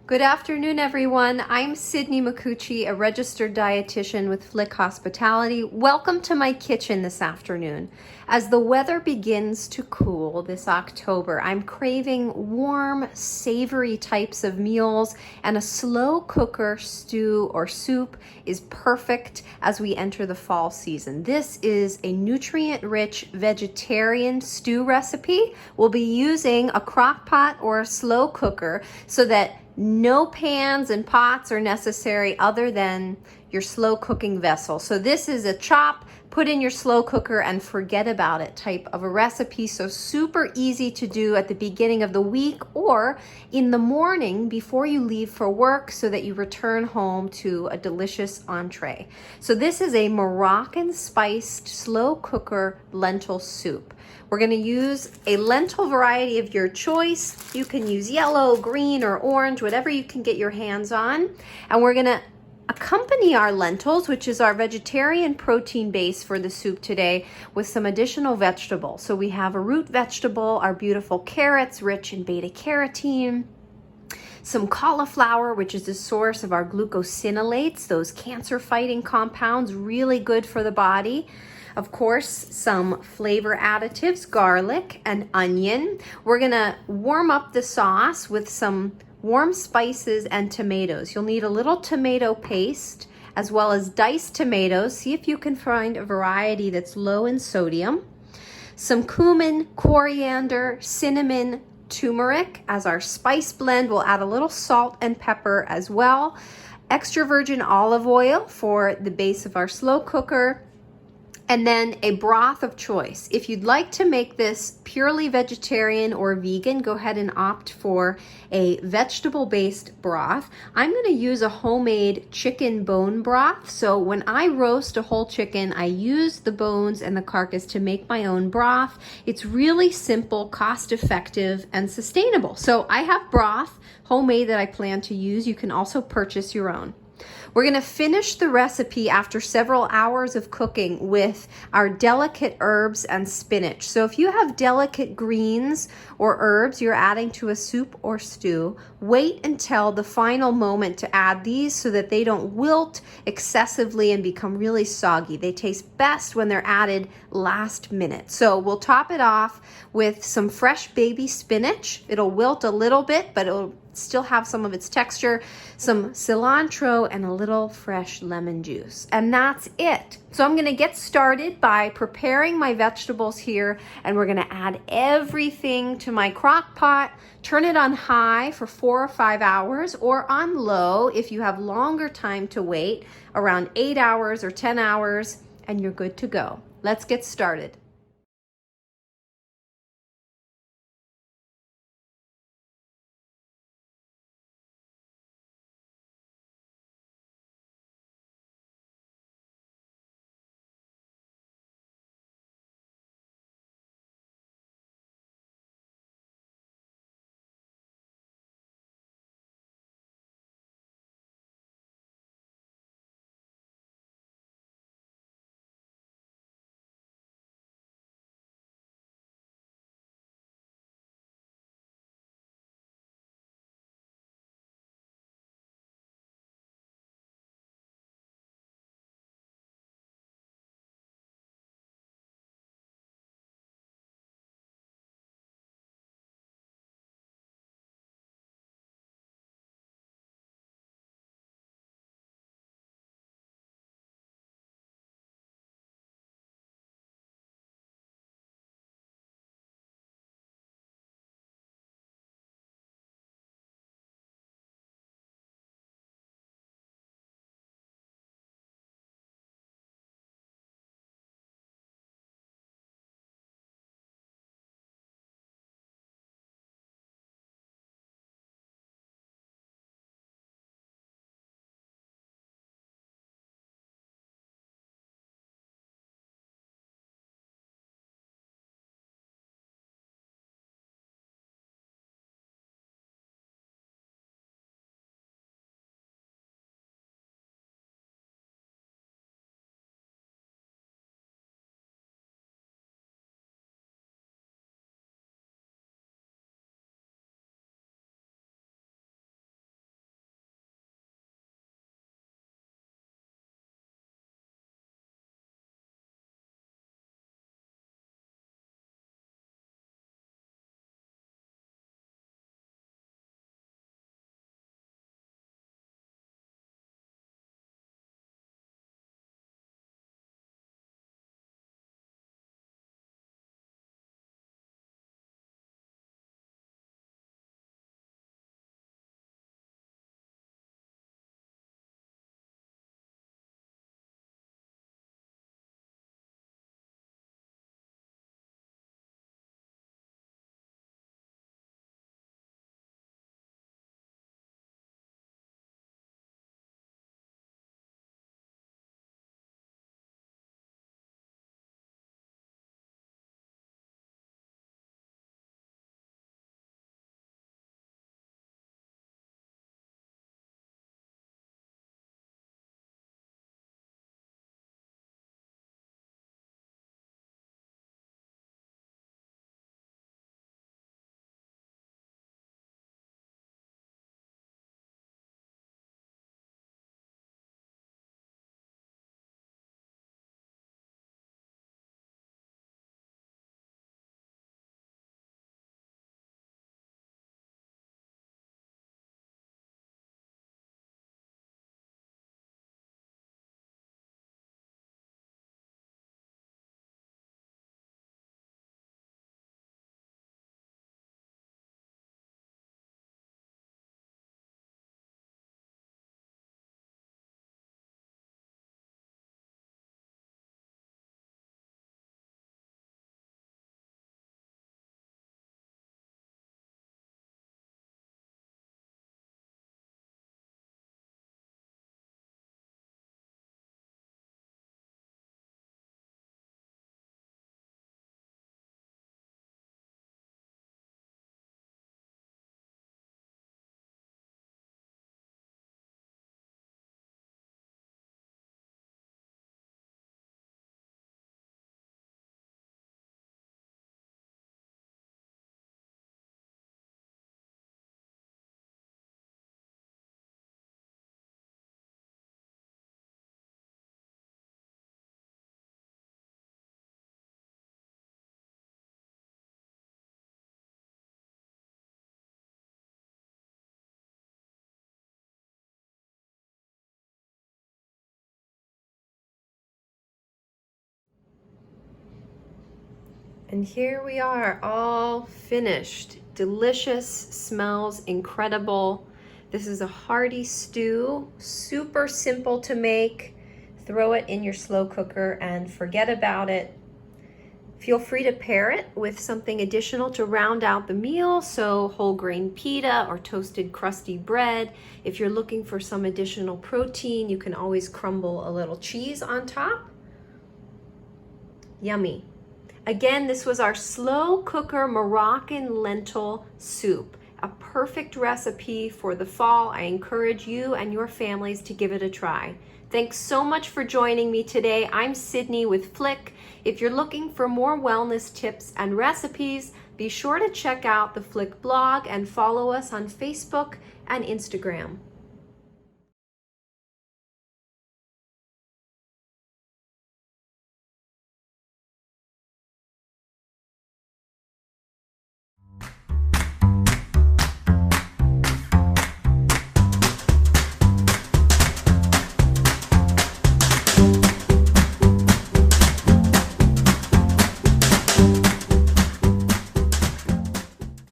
Good afternoon, everyone. I'm Sydney Makuchi, a registered dietitian with Flik Hospitality. Welcome to my kitchen this afternoon. As the weather begins to cool this October, I'm craving warm, savory types of meals, and a slow cooker stew or soup is perfect as we enter the fall season. This is a nutrient-rich vegetarian stew recipe. We'll be using a crock pot or a slow cooker so that no pans and pots are necessary other than your slow cooking vessel. So this is a chop, put in your slow cooker and forget about it type of a recipe. So super easy to do at the beginning of the week or in the morning before you leave for work so that you return home to a delicious entree. So this is a Moroccan spiced slow cooker lentil soup. We're going to use a lentil variety of your choice. You can use yellow, green, or orange, whatever you can get your hands on. And we're going to accompany our lentils, which is our vegetarian protein base for the soup today, with some additional vegetables. So we have a root vegetable, our beautiful carrots, rich in beta carotene, some cauliflower, which is the source of our glucosinolates, those cancer-fighting compounds, really good for the body. Of course, some flavor additives, garlic and onion. We're gonna warm up the sauce with some warm spices and tomatoes. You'll need a little tomato paste as well as diced tomatoes. See if you can find a variety that's low in sodium. Some cumin, coriander, cinnamon, turmeric as our spice blend. We'll add a little salt and pepper as well. Extra virgin olive oil for the base of our slow cooker. And then a broth of choice. If you'd like to make this purely vegetarian or vegan, go ahead and opt for a vegetable-based broth. I'm going to use a homemade chicken bone broth. So when I roast a whole chicken, I use the bones and the carcass to make my own broth. It's really simple, cost-effective, and sustainable. So I have broth, homemade, that I plan to use. You can also purchase your own. We're going to finish the recipe after several hours of cooking with our delicate herbs and spinach. So if you have delicate greens or herbs you're adding to a soup or stew, wait until the final moment to add these so that they don't wilt excessively and become really soggy. They taste best when they're added last minute. So we'll top it off with some fresh baby spinach. It'll wilt a little bit, but it'll still have some of its texture, some cilantro, and a little fresh lemon juice. And that's it. So I'm gonna get started by preparing my vegetables here, and we're gonna add everything to my crock pot, turn it on high for 4 or 5 hours, or on low if you have longer time to wait, around 8 hours or 10 hours, and you're good to go. Let's get started. And here we are, all finished. Delicious, smells incredible. This is a hearty stew, super simple to make. Throw it in your slow cooker and forget about it. Feel free to pair it with something additional to round out the meal, so whole grain pita or toasted crusty bread. If you're looking for some additional protein, you can always crumble a little cheese on top. Yummy. Again, this was our slow cooker Moroccan lentil soup, a perfect recipe for the fall. I encourage you and your families to give it a try. Thanks so much for joining me today. I'm Sydney with Flik. If you're looking for more wellness tips and recipes, be sure to check out the Flik blog and follow us on Facebook and Instagram.